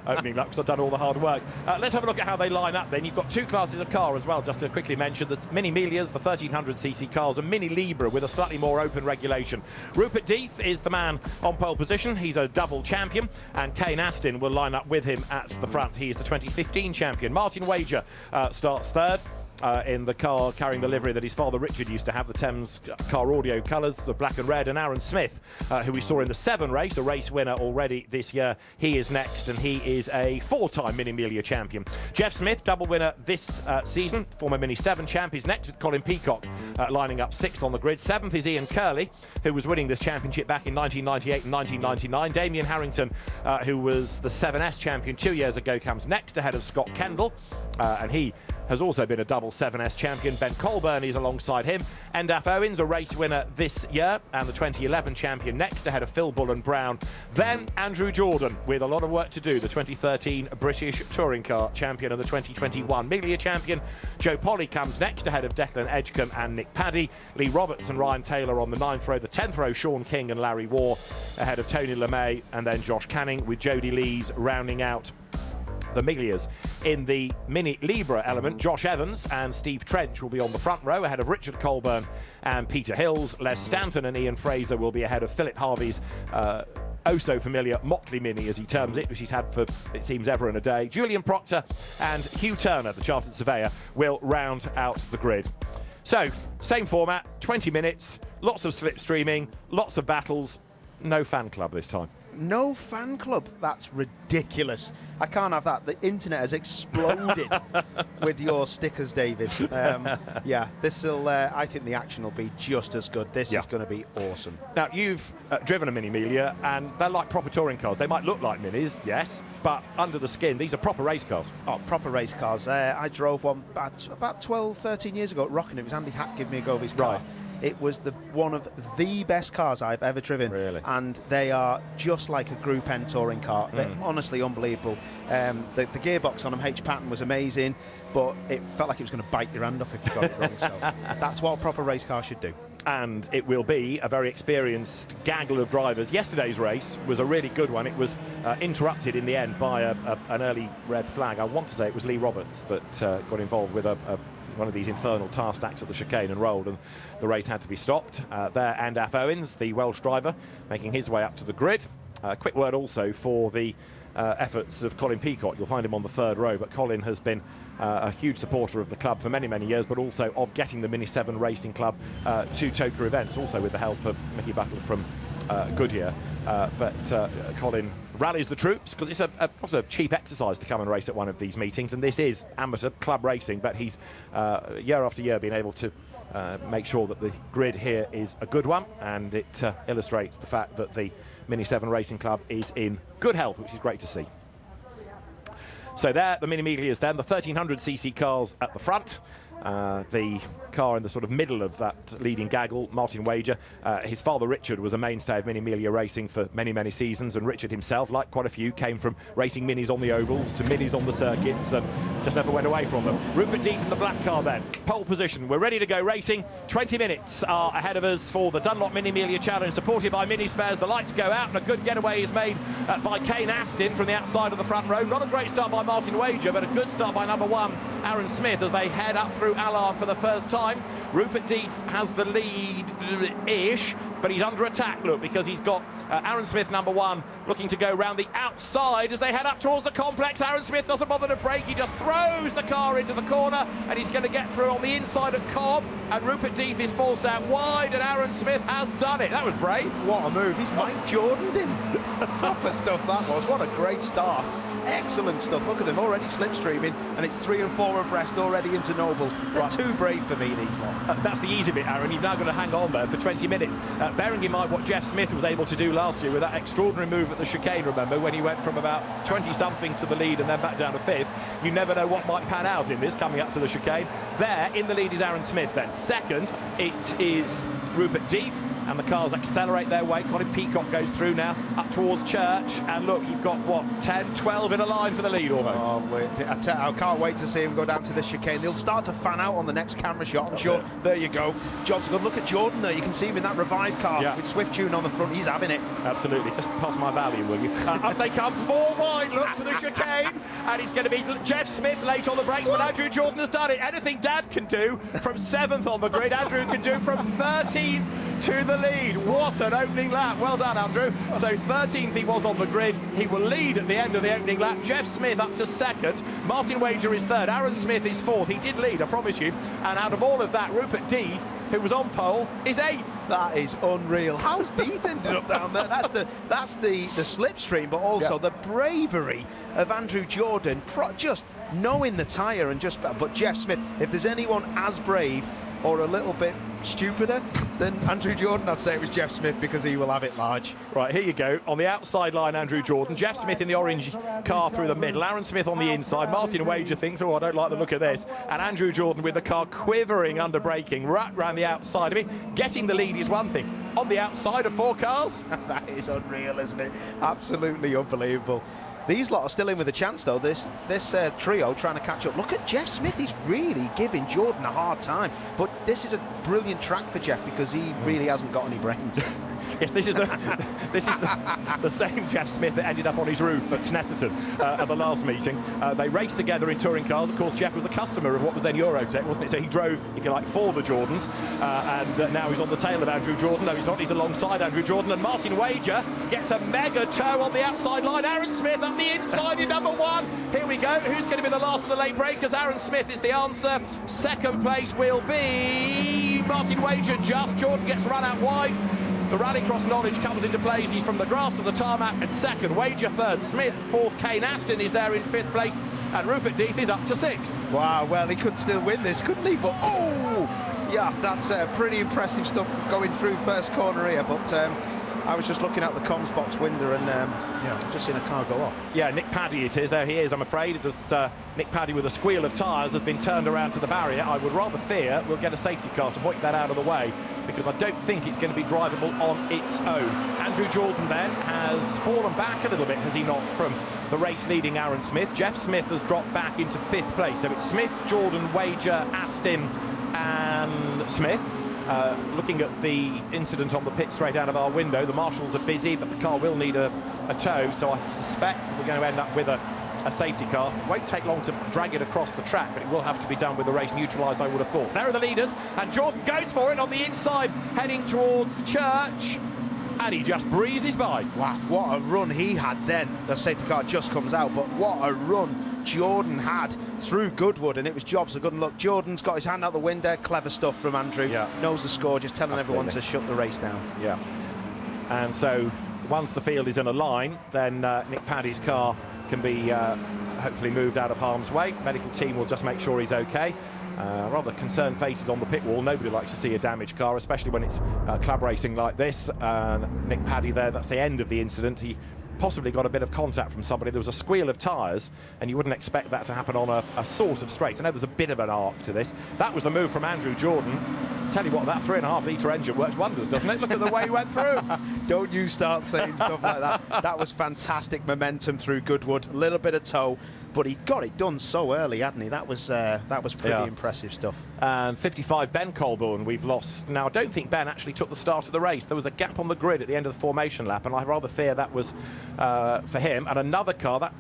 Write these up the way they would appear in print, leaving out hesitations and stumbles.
opening lap because I've done all the hard work. Let's have a look at how they line up then. You've got two classes of car as well, just to quickly mention. The Mini Miglias, the 1300cc cars, and Mini Libra with a slightly more open regulation. Rupert Deeth is the man on pole position. He's a double champion, and Kane Astin will line up with him at the front. He is the 2015 champion. Martin Wager starts third. In the car carrying the livery that his father Richard used to have, the Thames car audio colours, the black and red. And Aaron Smith, who we saw in the 7 race, a race winner already this year, he is next, and he is a 4-time Mini Miglia champion. Jeff Smith, double winner this season, former Mini 7 champ, is next with Colin Peacock lining up 6th on the grid. 7th is Ian Curley, who was winning this championship back in 1998 and 1999. Damien Harrington, who was the 7S champion 2 years ago, comes next ahead of Scott Kendall, and he has also been a double 7S champion. Ben Colburn is alongside him. Endaf Owens, a race winner this year, and the 2011 champion next ahead of Phil Bull and Brown. Then Andrew Jordan, with a lot of work to do, the 2013 British Touring Car champion and the 2021 Miglia champion. Joe Polly comes next ahead of Declan Edgecombe and Nick Paddy. Lee Roberts and Ryan Taylor on the 9th row. The 10th row, Sean King and Larry Waugh ahead of Tony LeMay, and then Josh Canning with Jody Lees rounding out the Miglias. In the Mini Libra element, Josh Evans and Steve Trench will be on the front row ahead of Richard Colburn and Peter Hills. Les Stanton and Ian Fraser will be ahead of Philip Harvey's so familiar Motley Mini, as he terms it, which he's had for, it seems, ever and a day. Julian Proctor and Hugh Turner, the chartered surveyor, will round out the grid. So, same format, 20 minutes, lots of slipstreaming, lots of battles, no fan club this time. No fan club? That's ridiculous. I can't have that. The internet has exploded with your stickers, David. Yeah, this'll. I think the action will be just as good. This is going to be awesome. Now, you've driven a Mini Miglia, and they're like proper touring cars. They might look like Minis, yes, but under the skin, these are proper race cars. Oh, proper race cars. I drove one about 12, 13 years ago at Rockin'. It was Andy Hack giving me a go of his car. Right. It was one of the best cars I've ever driven. Really? And they are just like a Group N touring car. They're honestly unbelievable. The gearbox on them, H pattern, was amazing, but it felt like it was going to bite your hand off if you got it wrong. So that's what a proper race car should do. And it will be a very experienced gaggle of drivers. Yesterday's race was a really good one. It was interrupted in the end by an early red flag. I want to say it was Lee Roberts that got involved with one of these infernal tar stacks at the chicane and rolled, and the race had to be stopped. There, Endaf Owens, the Welsh driver, making his way up to the grid. Quick word also for the efforts of Colin Peacock. You'll find him on the 3rd row, but Colin has been a huge supporter of the club for many, many years, but also of getting the Mini 7 Racing Club to Toker events, also with the help of Mickey Battle from Goodyear. But Colin rallies the troops because it's not a cheap exercise to come and race at one of these meetings, and this is amateur club racing, but he's year after year been able to make sure that the grid here is a good one, and it illustrates the fact that the Mini 7 Racing Club is in good health, which is great to see. So there, the Mini Miglias then, the 1300cc cars at the front. The car in the sort of middle of that leading gaggle, Martin Wager. His father Richard was a mainstay of Mini Miglia racing for many, many seasons, and Richard himself, like quite a few, came from racing minis on the ovals to minis on the circuits and just never went away from them. Rupert Deeth in the black car then, pole position. We're ready to go racing. 20 minutes are ahead of us for the Dunlop Mini Miglia Challenge, supported by Mini Spares. The lights go out, and a good getaway is made by Kane Astin from the outside of the front row. Not a great start by Martin Wager, but a good start by number 1, Aaron Smith, as they head up through Allard for the first time. Rupert Deeth has the lead-ish, but he's under attack, look, because he's got Aaron Smith, number 1, looking to go round the outside as they head up towards the complex. Aaron Smith doesn't bother to brake, he just throws the car into the corner, and he's going to get through on the inside of Cobb, and Rupert Deeth is forced out wide, and Aaron Smith has done it. That was brave. What a move. He's Mike Jordan'd him. Proper stuff that was. What a great start. Excellent stuff. Look at them already slipstreaming, and it's 3 and 4 abreast already into Noble. They're too brave for me, these lot. That's the easy bit, Aaron. You've now got to hang on there for 20 minutes. Bearing in mind what Jeff Smith was able to do last year with that extraordinary move at the chicane, remember, when he went from about 20-something to the lead and then back down to 5th. You never know what might pan out in this, coming up to the chicane. There, in the lead is Aaron Smith then. Second, it is Rupert Deeth, and the cars accelerate their way. Colin Peacock goes through now, up towards Church, and look, you've got, what, 10, 12 in a line for the lead almost. I can't wait to see him go down to this chicane. They'll start to fan out on the next camera shot, I'm sure. There you go. Job's good. Look at Jordan there. You can see him in that revived car with Swift Tune on the front. He's having it. Absolutely. Just pass my value, will you? Up they come, 4 wide, look, to the chicane. and it's going to be Jeff Smith late on the brakes, but Andrew Jordan has done it. Anything Dad can do from 7th on the grid, Andrew can do from 13th to the lead. What an opening lap. Well done, Andrew. So 13th he was on the grid. He will lead at the end of the opening lap. Jeff Smith up to 2nd. Martin Wager is 3rd. Aaron Smith is 4th. He did lead, I promise you. And out of all of that, Rupert Death, who was on pole, is 8th. That is unreal. How's Death ended up down there? That's the slipstream, but also the bravery of Andrew Jordan, just knowing the tyre and just. But Jeff Smith, if there's anyone as brave or a little bit stupider than Andrew Jordan, I'd say it was Jeff Smith, because he will have it large. Right, here you go. On the outside line, Andrew Jordan. Jeff Smith in the orange car through the middle. Aaron Smith on the inside. Martin Wager thinks, oh, I don't like the look of this. And Andrew Jordan with the car quivering under braking right round the outside of it. Getting the lead is one thing. On the outside of 4 cars. That is unreal, isn't it? Absolutely unbelievable. These lot are still in with a chance, though. This trio trying to catch up. Look at Jeff Smith. He's really giving Jordan a hard time. But this is a brilliant track for Jeff, because he really hasn't got any brains. Yes, this is the same Jeff Smith that ended up on his roof at Snetterton at the last meeting. They raced together in touring cars. Of course, Jeff was a customer of what was then Eurotech, wasn't it? So he drove, if you like, for the Jordans. And now he's on the tail of Andrew Jordan. No, he's not. He's alongside Andrew Jordan. And Martin Wager gets a mega tow on the outside line. Aaron Smith up the inside in number 1. Here we go. Who's going to be the last of the late breakers? Aaron Smith is the answer. 2nd place will be Martin Wager. Jordan gets run out wide. The rallycross knowledge comes into play. He's from the grass to the tarmac at 2nd. Wager 3rd. Smith 4th. Kane Aston is there in 5th place. And Rupert Death is up to 6th. Wow, well, he could still win this, couldn't he? But, oh, yeah, that's pretty impressive stuff going through first corner here. But I was just looking out the comms box window and just seen a car go off. Yeah, Nick Paddy it is. There he is, I'm afraid. There's Nick Paddy with a squeal of tyres has been turned around to the barrier. I would rather fear we'll get a safety car to hoik that out of the way, because I don't think it's going to be drivable on its own. Andrew Jordan then has fallen back a little bit, has he not, from the race leading Aaron Smith. Jeff Smith has dropped back into 5th place. So it's Smith, Jordan, Wager, Aston and Smith. Looking at the incident on the pit straight out of our window, the marshals are busy, but the car will need a tow, so I suspect we're going to end up with a safety car. It won't take long to drag it across the track, but it will have to be done with the race neutralised, I would have thought. There are the leaders, and Jordan goes for it on the inside, heading towards Church, and he just breezes by. Wow, what a run he had then. The safety car just comes out, but what a run Jordan had through Goodwood, and it was jobs of good luck. Jordan's got his hand out the window. Clever stuff from Andrew. Yeah. Knows the score, just telling everyone to shut the race down. Yeah. And so once the field is in a line, then Nick Paddy's car can be hopefully moved out of harm's way. Medical team will just make sure he's okay. Rather concerned faces on the pit wall. Nobody likes to see a damaged car, especially when it's club racing like this. Nick Paddy there, that's the end of the incident. He possibly got a bit of contact from somebody. There was a squeal of tyres, and you wouldn't expect that to happen on a sort of straight. I know there's a bit of an arc to this. That was the move from Andrew Jordan. Tell you what, that 3.5 litre engine works wonders, doesn't it? Look at the way he went through. Don't you start saying stuff like that. That was fantastic momentum through Goodwood. A little bit of tow, but he got it done so early, hadn't he? That was pretty impressive stuff. And 55, Ben Colburn, we've lost. Now, I don't think Ben actually took the start of the race. There was a gap on the grid at the end of the formation lap, and I rather fear that was for him. And another car, that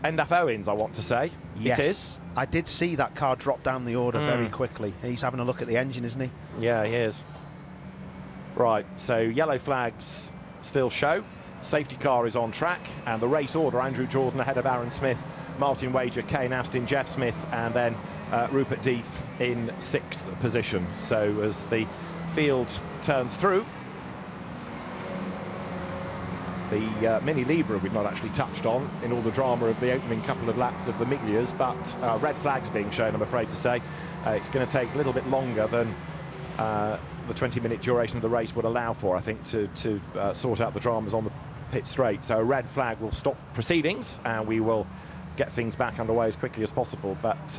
Endaf Owens, I want to say. Yes. It is. I did see that car drop down the order very quickly. He's having a look at the engine, isn't he? Yeah, he is. Right, so yellow flags still show. Safety car is on track, and the race order, Andrew Jordan ahead of Aaron Smith, Martin Wager, Kane Aston, Jeff Smith, and then Rupert Death in 6th position. So as the field turns through, the Mini Libra we've not actually touched on in all the drama of the opening couple of laps of the Miglias, but red flags being shown, I'm afraid to say. It's going to take a little bit longer than the 20-minute duration of the race would allow for, I think, to sort out the dramas on the pit straight. So a red flag will stop proceedings, and we will get things back underway as quickly as possible. But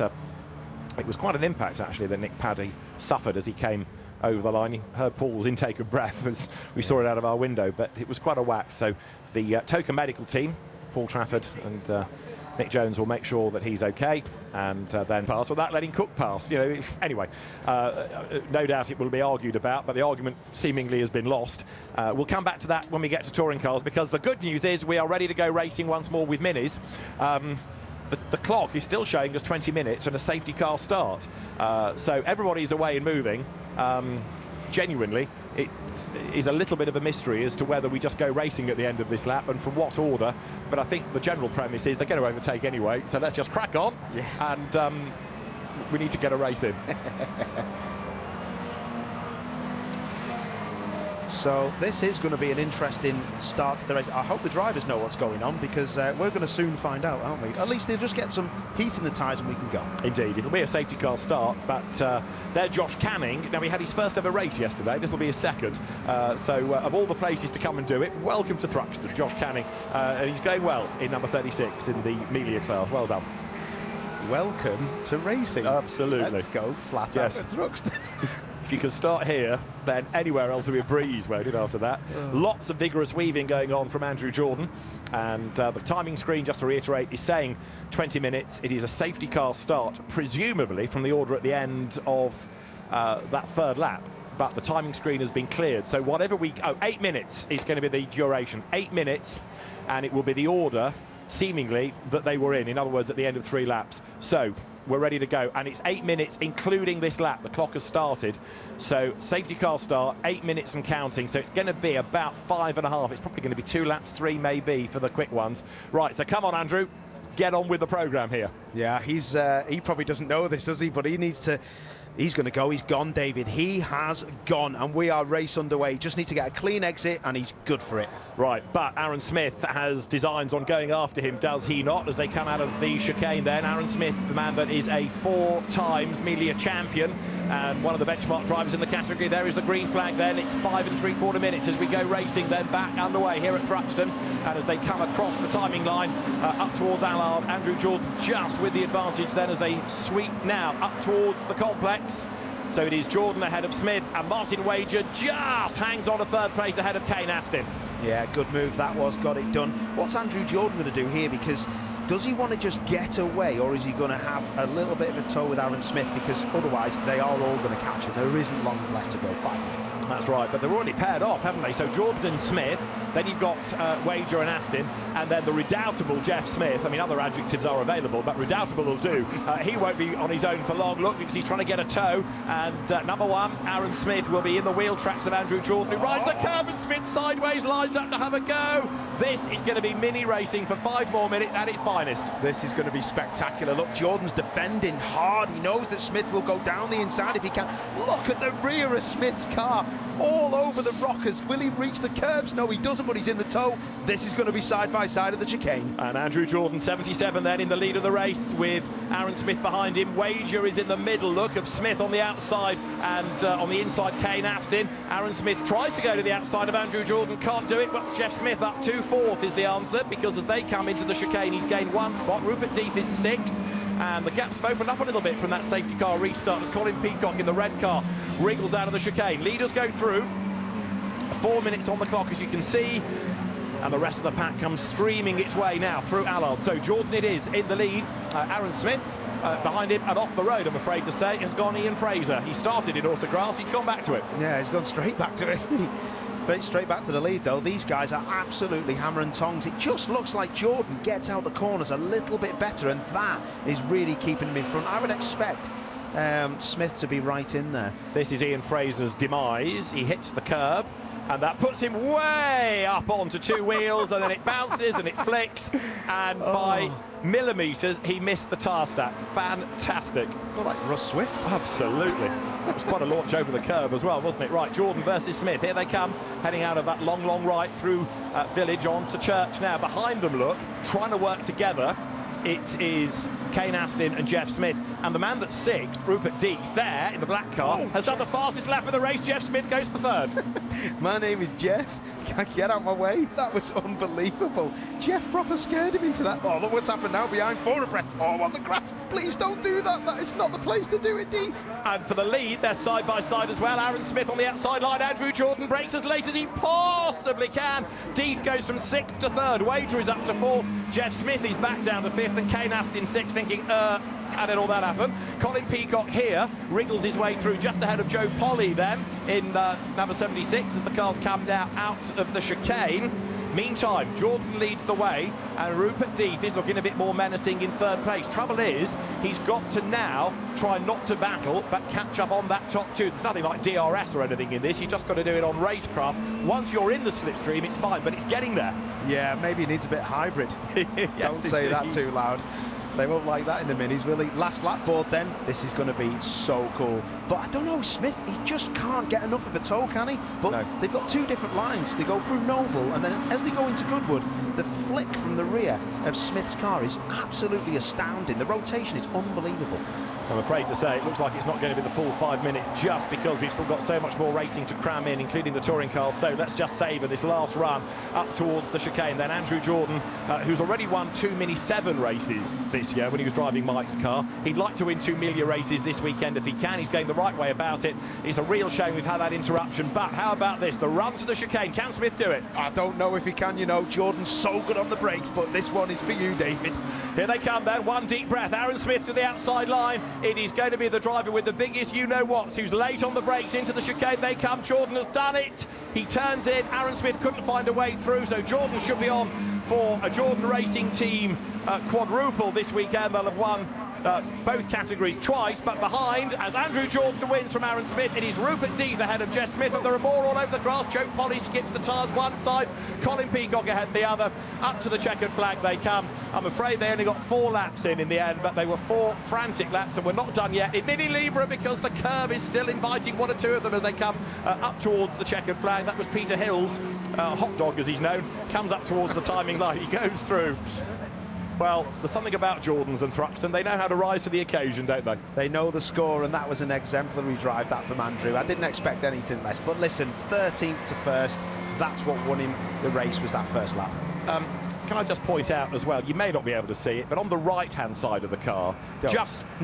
it was quite an impact, actually, that Nick Paddy suffered as he came over the line. You heard Paul's intake of breath as we saw it out of our window, but it was quite a whack. So the Token medical team, Paul Trafford and Nick Jones, will make sure that he's okay, and then pass without letting Cook pass. You know, anyway, no doubt it will be argued about, but the argument seemingly has been lost. We'll come back to that when we get to touring cars, because the good news is we are ready to go racing once more with minis. the clock is still showing us 20 minutes and a safety car start. So everybody's away and moving. Genuinely, it is a little bit of a mystery as to whether we just go racing at the end of this lap and from what order. But I think the general premise is they're going to overtake anyway, so let's just crack on. Yeah. And we need to get a race in. So this is going to be an interesting start to the race. I hope the drivers know what's going on, because we're going to soon find out, aren't we? At least they'll just get some heat in the tyres and we can go. Indeed, it'll be a safety car start, but they're Josh Canning. Now, he had his first ever race yesterday. This will be his second. So of all the places to come and do it, welcome to Thruxton, Josh Canning. And he's going well in number 36 in the Miglia class. Well done. Welcome to racing. Absolutely. Let's go flat out at Thruxton. If you can start here, then anywhere else will be a breeze, won't it, after that? Lots of vigorous weaving going on from Andrew Jordan. And the timing screen, just to reiterate, is saying 20 minutes. It is a safety car start, presumably from the order at the end of that third lap. But the timing screen has been cleared. So whatever 8 minutes is going to be the duration. 8 minutes, and it will be the order, seemingly, that they were in. In other words, at the end of 3 laps. So we're ready to go, and it's 8 minutes including this lap. The clock has started, so safety car start, 8 minutes and counting, so it's going to be about 5.5. It's probably going to be 2 laps, 3 maybe for the quick ones. Right, so come on, Andrew, get on with the programme here. Yeah, he probably doesn't know this, does he? But he needs to. He's going to go. He's gone, David. He has gone, and we are race underway. Just need to get a clean exit, and he's good for it. Right, but Aaron Smith has designs on going after him, does he not? As they come out of the chicane then, Aaron Smith, the man that is a 4 times Miglia champion and one of the benchmark drivers in the category. There is the green flag then. It's 5 3/4 minutes as we go racing then back underway here at Thruxton. And as they come across the timing line up towards Allard, Andrew Jordan just with the advantage then as they sweep now up towards the complex. So it is Jordan ahead of Smith, and Martin Wager just hangs on to 3rd place ahead of Kane Astin. Yeah, good move that was, got it done. What's Andrew Jordan going to do here? Because does he want to just get away, or is he going to have a little bit of a tow with Aaron Smith? Because otherwise they are all going to catch him. There isn't long left to go. 5 minutes. That's right, but they're already paired off, haven't they? So Jordan and Smith, then you've got Wager and Astin, and then the redoubtable Jeff Smith. I mean, other adjectives are available, but redoubtable will do. He won't be on his own for long, look, because he's trying to get a tow. And number 1, Aaron Smith, will be in the wheel tracks of Andrew Jordan, who rides the curve, and Smith sideways lines up to have a go. This is going to be mini racing for 5 more minutes at its finest. This is going to be spectacular. Look, Jordan's defending hard. He knows that Smith will go down the inside if he can. Look at the rear of Smith's car, all over the rockers. Will he reach the curbs? No, he doesn't, but he's in the tow. This is going to be side by side of the chicane. And Andrew Jordan, 77 then, in the lead of the race with Aaron Smith behind him. Wager is in the middle, look, of Smith on the outside, and on the inside, Kane Astin. Aaron Smith tries to go to the outside of Andrew Jordan, can't do it, but Jeff Smith up to 4th is the answer, because as they come into the chicane, he's gained 1 spot. Rupert Death is 6th. And the gap's opened up a little bit from that safety car restart as Colin Peacock in the red car wriggles out of the chicane. Leaders go through. 4 minutes on the clock, as you can see. And the rest of the pack comes streaming its way now through Allard. So Jordan it is in the lead. Aaron Smith behind him, and off the road, I'm afraid to say, has gone Ian Fraser. He started in autograss, he's gone back to it. Yeah, he's gone straight back to it. Straight back to the lead, though. These guys are absolutely hammer and tongs. It just looks like Jordan gets out the corners a little bit better, and that is really keeping him in front. I would expect Smith to be right in there. This is Ian Fraser's demise. He hits the curb, and that puts him way up onto 2 wheels, and then it bounces and it flicks, and by millimetres he missed the tyre stack. Fantastic. Not like Russ Swift. Absolutely. It was quite a launch over the curb as well, wasn't it? Right, Jordan versus Smith. Here they come, heading out of that long, long right through Village on to Church now. Behind them, look, trying to work together. It is Kane Astin and Jeff Smith. And the man that's 6th, Rupert Death, there in the black car, has done the fastest lap of the race. Jeff Smith goes for 3rd. My name is Jeff. Get out of my way. That was unbelievable. Jeff proper scared him into that. Oh, look what's happened now behind 4 abreast. Oh, on the grass. Please don't do that. That is not the place to do it, Death. And for the lead, they're side by side as well. Aaron Smith on the outside line. Andrew Jordan breaks as late as he possibly can. Death goes from 6th to 3rd. Wager is up to 4th. Jeff Smith is back down to 5th, and Kane Astin 6th, thinking, how did all that happen? Colin Peacock here wriggles his way through just ahead of Joe Polly then in number 76 as the cars come down out of the chicane. Meantime, Jordan leads the way, and Rupert Deeth is looking a bit more menacing in third place. Trouble is, he's got to now try not to battle, but catch up on that top two. There's nothing like DRS or anything in this. You just got to do it on racecraft. Once you're in the slipstream, it's fine, but it's getting there. Yeah, maybe he needs a bit hybrid. Yes, Don't say that too loud. They won't like that in the minis, will he? Last lap board then, this is going to be so cool. But I don't know, Smith, he just can't get enough of a toe, can he? But no. They've got two different lines. They go through Noble, and then as they go into Goodwood, the flick from the rear of Smith's car is absolutely astounding. The rotation is unbelievable. I'm afraid to say it looks like it's not going to be the full 5 minutes, just because we've still got so much more racing to cram in, including the touring cars. So let's just savour this last run up towards the chicane. Then Andrew Jordan, who's already won 2 Mini 7 races this year when he was driving Mike's car. He'd like to win 2 Miglia races this weekend if he can. He's going the right way about it. It's a real shame we've had that interruption, but how about this? The run to the chicane. Can Smith do it? I don't know if he can, you know. Jordan's so good on the brakes, but this one is for you, David. Here they come then, one deep breath. Aaron Smith to the outside line. It is going to be the driver with the biggest you-know-whats who's late on the brakes. Into the chicane they come. Jordan has done it. He turns in. Aaron Smith couldn't find a way through, so Jordan should be on for a Jordan Racing Team quadruple this weekend. They'll have won both categories twice, but behind, as Andrew Jordan wins from Aaron Smith, it is Rupert Deeth ahead of Jess Smith, and there are more all over the grass. Joe Polly skips the tyres one side, Colin Peacock ahead the other. Up to the checkered flag they come. I'm afraid they only got 4 laps in the end, but they were 4 frantic laps, and we're not done yet in Mini Libra because the curve is still inviting one or two of them as they come up towards the checkered flag. That was Peter Hill's hot dog, as he's known, comes up towards the timing line. He goes through. Well, there's something about Jordans and Thruxton. They know how to rise to the occasion, don't they? They know the score, and that was an exemplary drive, that from Andrew. I didn't expect anything less. But listen, 13th to first, that's what won him the race, was that first lap. Can I just point out as well, you may not be able to see it, but on the right-hand side of the car, just